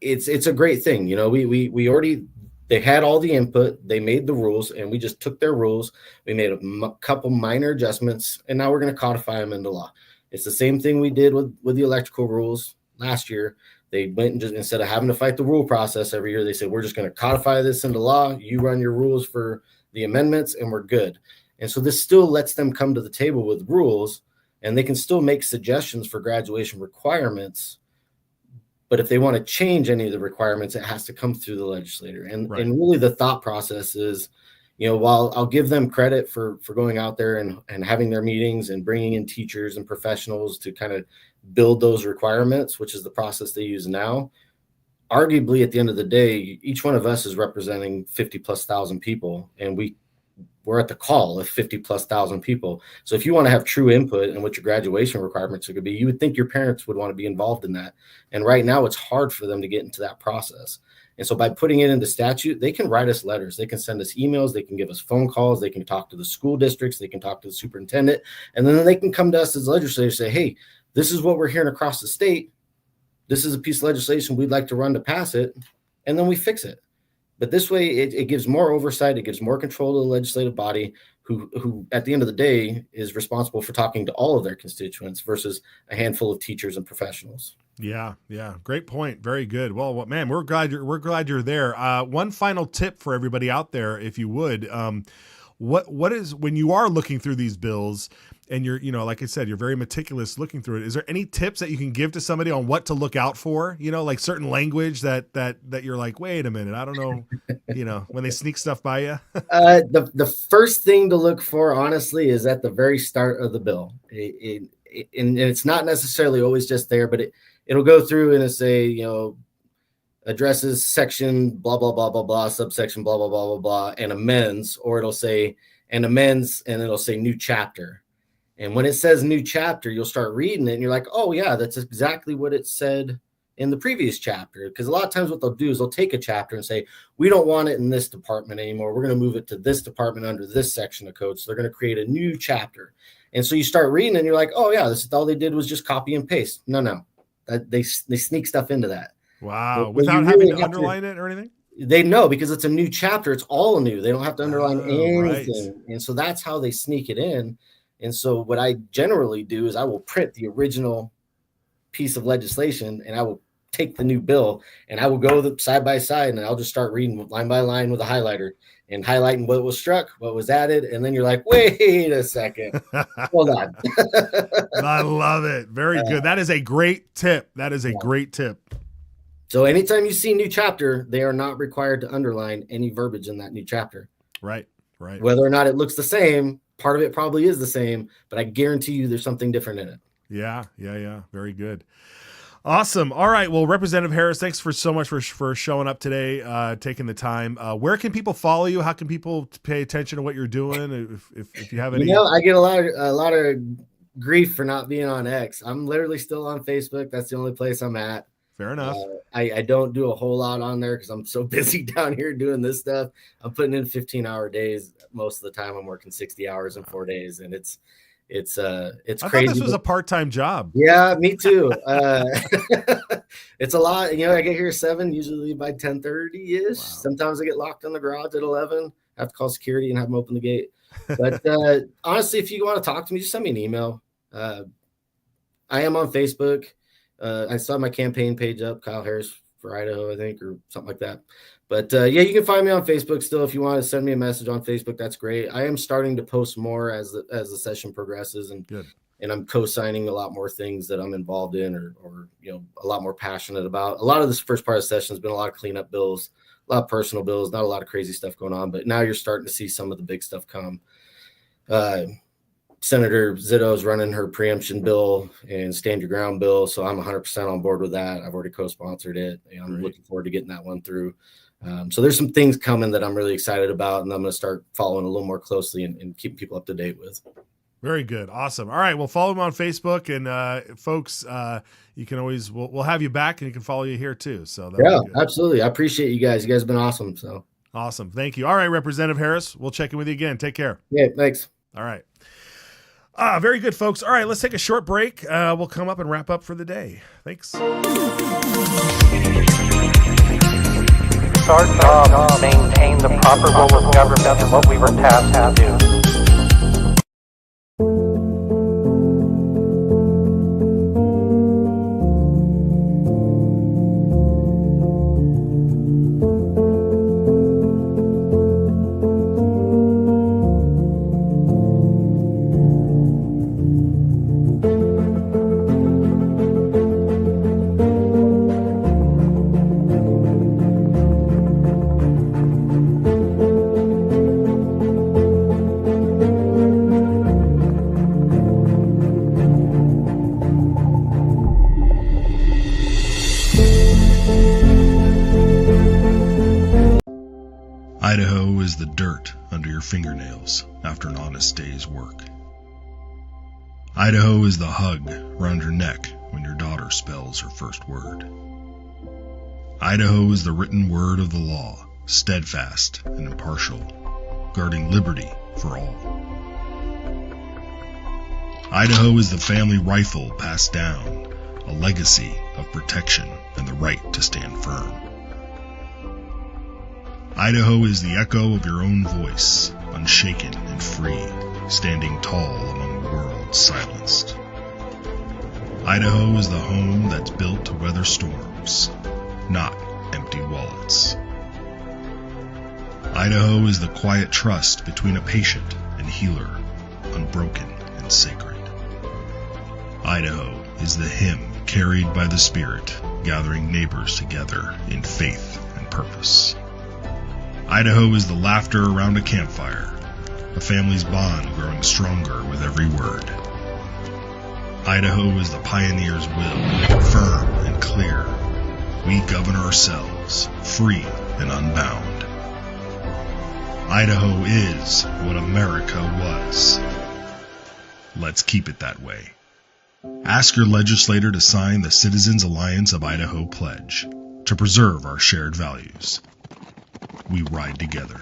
it's a great thing. We already, they had all the input, they made the rules, and we just took their rules. We made a couple minor adjustments, and now we're going to codify them into law. It's the same thing we did with the electrical rules last year. They went and just, instead of having to fight the rule process every year, they said, we're just going to codify this into law. You run your rules for the amendments and we're good. And so this still lets them come to the table with rules, and they can still make suggestions for graduation requirements. But if they want to change any of the requirements, it has to come through the legislator. And really the thought process is, while I'll give them credit for going out there and having their meetings and bringing in teachers and professionals to kind of build those requirements, which is the process they use now, arguably at the end of the day, each one of us is representing 50,000+ people, and we're at the call of 50,000+ people. So if you want to have true input in what your graduation requirements are going to be, you would think your parents would want to be involved in that. And right now it's hard for them to get into that process. And so by putting it into statute, they can write us letters, they can send us emails, they can give us phone calls, they can talk to the school districts, they can talk to the superintendent, and then they can come to us as legislators and say, hey, this is what we're hearing across the state. This is a piece of legislation we'd like to run to pass it, and then we fix it. But this way, it gives more oversight, it gives more control to the legislative body, who at the end of the day is responsible for talking to all of their constituents versus a handful of teachers and professionals. Yeah. Great point. Very good. Well, man, we're glad you're there. One final tip for everybody out there, if you would, what is, when you are looking through these bills and you're, like I said, you're very meticulous looking through it, is there any tips that you can give to somebody on what to look out for? Like certain language that you're like, wait a minute, I don't know, when they sneak stuff by you? The first thing to look for, honestly, is at the very start of the bill. And it's not necessarily always just there, but it'll go through and it'll say, addresses section, blah, blah, blah, blah, blah, subsection, blah, blah, blah, blah, blah, and amends, or it'll say, and amends, and it'll say new chapter. And when it says new chapter, you'll start reading it and you're like, oh yeah, that's exactly what it said in the previous chapter. Because a lot of times what they'll do is they'll take a chapter and say, we don't want it in this department anymore. We're going to move it to this department under this section of code. So they're going to create a new chapter. And so you start reading and you're like, oh yeah, this is all they did was just copy and paste. No. They sneak stuff into that. Wow. Without having to underline it or anything? They know, because it's a new chapter. It's all new. They don't have to underline anything. Right. And so that's how they sneak it in. And so what I generally do is I will print the original piece of legislation and I will take the new bill and I will go side by side and I'll just start reading line by line with a highlighter and highlighting what was struck, what was added. And then you're like, wait a second. Hold on. I love it. Very good. That is a great tip. That is a great tip. So anytime you see a new chapter, they are not required to underline any verbiage in that new chapter. Right. Right. Whether or not it looks the same, part of it probably is the same, but I guarantee you there's something different in it. Yeah. Very good. Awesome. All right. Well, Representative Harris, thanks so much for showing up today, taking the time. Where can people follow you? How can people pay attention to what you're doing? If you have any, I get a lot of grief for not being on X. I'm literally still on Facebook. That's the only place I'm at. Fair enough. I don't do a whole lot on there because I'm so busy down here doing this stuff. I'm putting in 15-hour days. Most of the time I'm working 60 hours in 4 days, and it's crazy. I thought this was a part-time job. Yeah, me too. It's a lot. I get here at 7, usually by 10:30-ish. Wow. Sometimes I get locked in the garage at 11. I have to call security and have them open the gate. But honestly, if you want to talk to me, just send me an email. I am on Facebook. I saw my campaign page up, Kyle Harris for Idaho, I think, or something like that. But you can find me on Facebook still. If you want to send me a message on Facebook, that's great. I am starting to post more as the session progresses, and I'm co-signing a lot more things that I'm involved in or a lot more passionate about. A lot of this first part of the session has been a lot of cleanup bills, a lot of personal bills, not a lot of crazy stuff going on. But now you're starting to see some of the big stuff come. Senator Zito's running her preemption bill and stand your ground bill. So I'm 100% on board with that. I've already co-sponsored it. And I'm looking forward to getting that one through. So there's some things coming that I'm really excited about, and I'm going to start following a little more closely and keeping people up to date with. Very good. Awesome. All right. Well, follow him on Facebook, and folks, you can always, we'll have you back, and you can follow you here too. So absolutely. I appreciate you guys. You guys have been awesome. So awesome. Thank you. All right, Representative Harris, we'll check in with you again. Take care. Yeah. Thanks. All right. Very good, folks. All right, let's take a short break. We'll come up and wrap up for the day. Thanks. It's our job to maintain the proper role of government and what we were tasked to do. Idaho is the dirt under your fingernails after an honest day's work. Idaho is the hug around your neck when your daughter spells her first word. Idaho is the written word of the law, steadfast and impartial, guarding liberty for all. Idaho is the family rifle passed down, a legacy of protection and the right to stand firm. Idaho is the echo of your own voice, unshaken and free, standing tall among the world's silenced. Idaho is the home that's built to weather storms, not empty wallets. Idaho is the quiet trust between a patient and healer, unbroken and sacred. Idaho is the hymn carried by the Spirit, gathering neighbors together in faith and purpose. Idaho is the laughter around a campfire, a family's bond growing stronger with every word. Idaho is the pioneer's will, firm and clear. We govern ourselves, free and unbound. Idaho is what America was. Let's keep it that way. Ask your legislator to sign the Citizens Alliance of Idaho pledge to preserve our shared values. We ride together.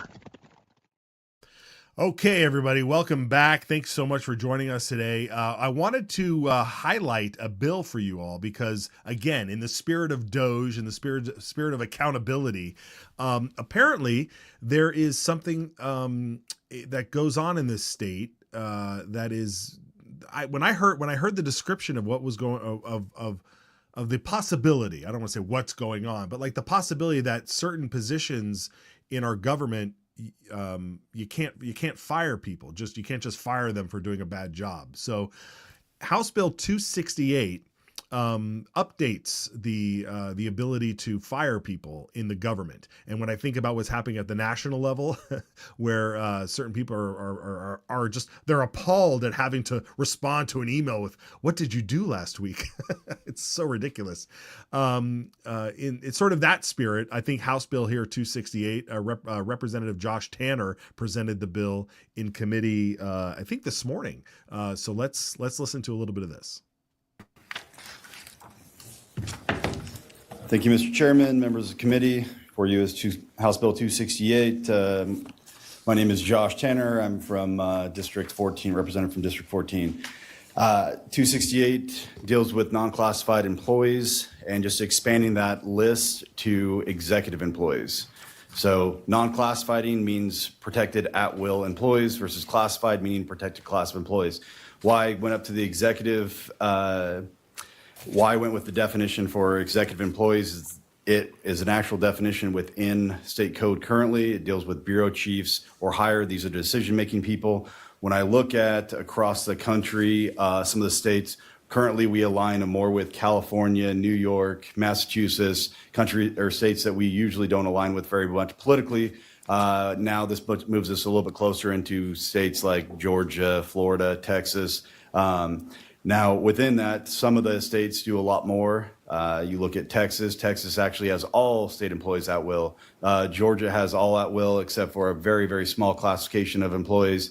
Okay, everybody, welcome back. Thanks so much for joining us today. I wanted to highlight a bill for you all because, again, in the spirit of DOGE, in the spirit of accountability, apparently there is something that goes on in this state that is. When I heard the description of what was going the possibility, I don't want to say what's going on, but like the possibility that certain positions in our government, you can't fire people. You can't just fire them for doing a bad job. So House Bill 268 updates the ability to fire people in the government. And when I think about what's happening at the national level, where certain people are just, they're appalled at having to respond to an email with, "What did you do last week?" It's so ridiculous. It's sort of that spirit. I think House Bill here 268, Representative Josh Tanner presented the bill in committee, I think this morning. So let's listen to a little bit of this. Thank you, Mr. Chairman, members of the committee. For you is House Bill 268. My name is Josh Tanner. I'm from District 14, representative from District 14. 268 deals with non-classified employees and just expanding that list to executive employees. So non-classified means protected at-will employees versus classified meaning protected class of employees. Why I went up to the executive why I went with the definition for executive employees is it is an actual definition within state code currently. It deals with bureau chiefs or higher. These are decision-making people. When I look at across the country, some of the states, currently we align more with California, New York, Massachusetts, country or states that we usually don't align with very much politically. Now this moves us a little bit closer into states like Georgia, Florida, Texas. Now, within that, some of the states do a lot more. You look at Texas. Texas actually has all state employees at will. Georgia has all at will except for a very, very small classification of employees.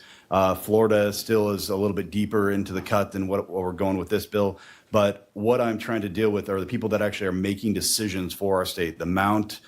Florida still is a little bit deeper into the cut than what we're going with this bill. But what I'm trying to deal with are the people that actually are making decisions for our state. The amount,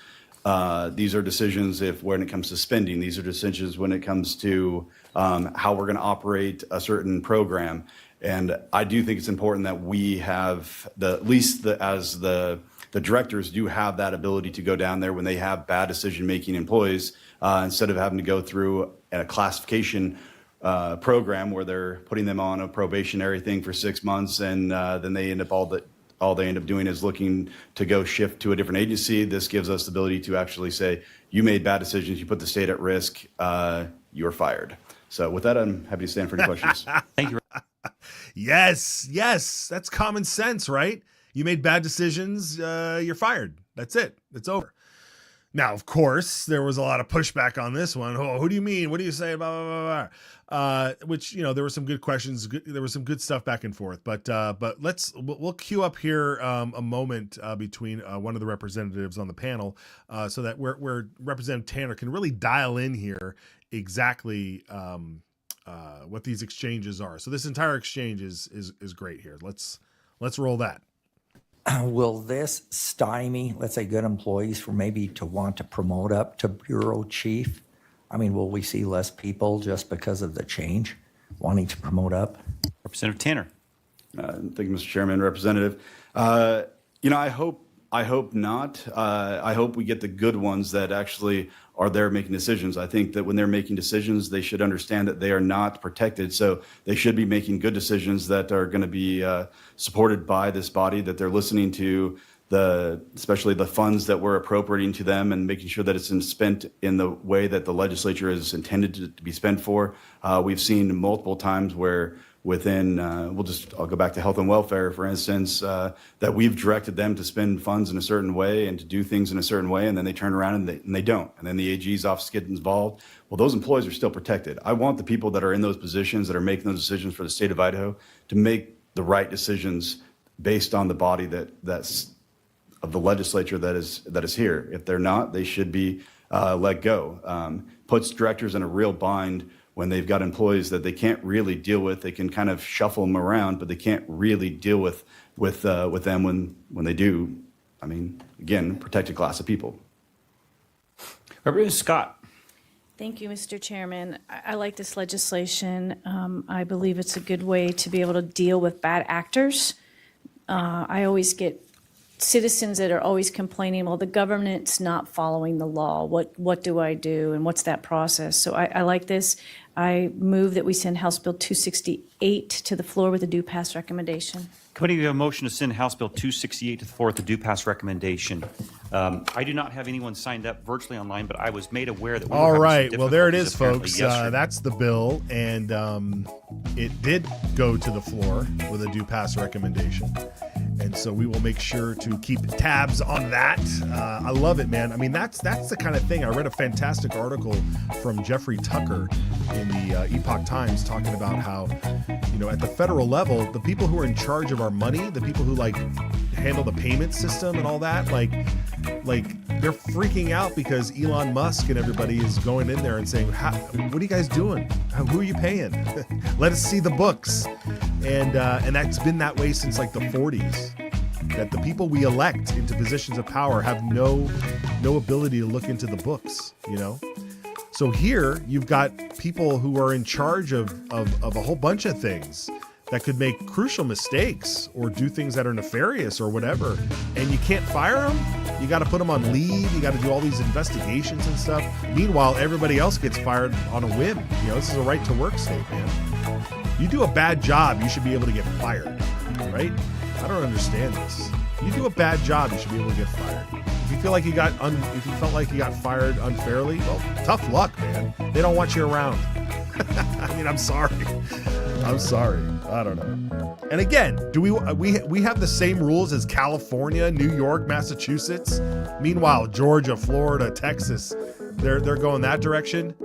these are decisions when it comes to spending. These are decisions when it comes to how we're going to operate a certain program. And I do think it's important that we have at least as the directors do have that ability to go down there when they have bad decision-making employees instead of having to go through a classification program where they're putting them on a probationary thing for 6 months and then they end up all they end up doing is looking to go shift to a different agency. This gives us the ability to actually say, you made bad decisions, you put the state at risk, you're fired. So with that, I'm happy to stand for any questions. Thank you. Yes, that's common sense, right? You made bad decisions, you're fired. That's it. It's over. Now, of course, there was a lot of pushback on this one. Oh, who do you mean? What do you say? Blah, blah, blah, blah. Which, there were some good questions. There was some good stuff back and forth. But we'll queue up here a moment between one of the representatives on the panel so that where Representative Tanner can really dial in here exactly what these exchanges are. So this entire exchange is great here. Let's roll that. Will this stymie, let's say, good employees for maybe to want to promote up to bureau chief? I mean, will we see less people just because of the change wanting to promote up? Representative Tanner. Thank you, Mr. Chairman. Representative. I hope not. I hope we get the good ones that actually are there making decisions. I think that when they're making decisions, they should understand that they are not protected. So they should be making good decisions that are going to be supported by this body, that they're listening to especially the funds that we're appropriating to them and making sure that it's spent in the way that the legislature is intended to be spent for. We've seen multiple times where within, I'll go back to health and welfare, for instance, that we've directed them to spend funds in a certain way and to do things in a certain way, and then they turn around and they don't. And then the AG's office gets involved. Well, those employees are still protected. I want the people that are in those positions, that are making those decisions for the state of Idaho, to make the right decisions based on the body that's of the legislature that is here. If they're not, they should be let go. Puts directors in a real bind when they've got employees that they can't really deal with. They can kind of shuffle them around, but they can't really deal with them when they do. I mean, again, protected class of people. Representative Scott. Thank you, Mr. Chairman. I like this legislation. I believe it's a good way to be able to deal with bad actors. I always get citizens that are always complaining, well, the government's not following the law. What do I do? And what's that process? So I like this. I move that we send House Bill 268 to the floor with a due pass recommendation. Committee, we have a motion to send House Bill 268 to the floor with the due pass recommendation. I do not have anyone signed up virtually online, but I was made aware that we were All having some right. Well, there it difficulties is, apparently folks. yesterday. That's the bill, and it did go to the floor with a due pass recommendation. And so we will make sure to keep tabs on that. I love it, man. I mean, that's the kind of thing. I read a fantastic article from Jeffrey Tucker in the Epoch Times talking about how, at the federal level, the people who are in charge of our money, the people who handle the payment system and all that, like they're freaking out because Elon Musk and everybody is going in there and saying, what are you guys doing? Who are you paying? Let us see the books. And that's been that way since the 40s, that the people we elect into positions of power have no ability to look into the books, So here you've got people who are in charge of a whole bunch of things that could make crucial mistakes or do things that are nefarious or whatever. And you can't fire them. You got to put them on leave. You got to do all these investigations and stuff. Meanwhile, everybody else gets fired on a whim. This is a right to work state, man. You do a bad job, you should be able to get fired, right? I don't understand this. You do a bad job, you should be able to get fired. If you feel like you felt like you got fired unfairly, well, tough luck, man. They don't want you around. I mean, I'm sorry. I don't know. And again, do we have the same rules as California, New York, Massachusetts? Meanwhile, Georgia, Florida, Texas, they're going that direction.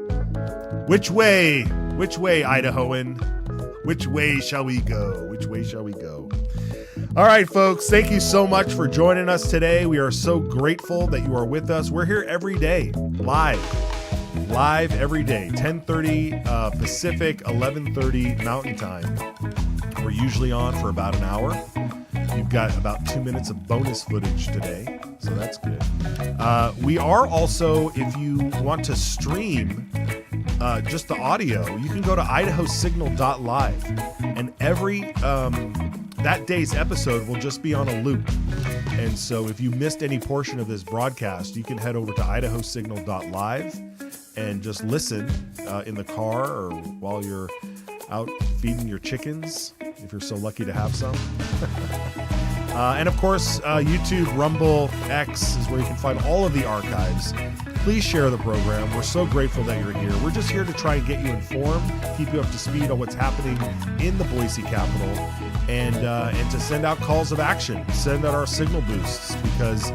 Which way, Idahoan? Which way shall we go? Which way shall we go? All right, folks, thank you so much for joining us today. We are so grateful that you are with us. We're here every day, live every day, 10:30 Pacific, 11:30 Mountain Time. We're usually on for about an hour. You've got about 2 minutes of bonus footage today, so that's good. We are also, if you want to stream just the audio, you can go to idahosignal.live, and every that day's episode will just be on a loop. And so if you missed any portion of this broadcast, you can head over to idahosignal.live and just listen in the car or while you're out feeding your chickens, if you're so lucky to have some. And of course, YouTube, Rumble, X is where you can find all of the archives. Please share the program. We're so grateful that you're here. We're just here to try and get you informed, keep you up to speed on what's happening in the Boise Capitol, and to send out calls of action, send out our signal boosts, because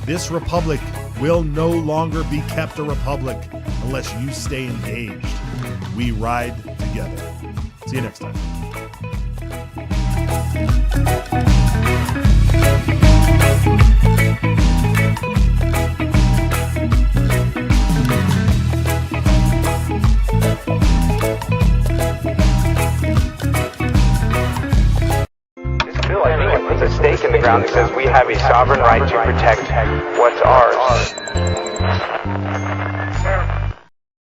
this republic will no longer be kept a republic unless you stay engaged. We ride together. See you next time. Puts a stake in the ground that says we have a sovereign right to protect what's ours.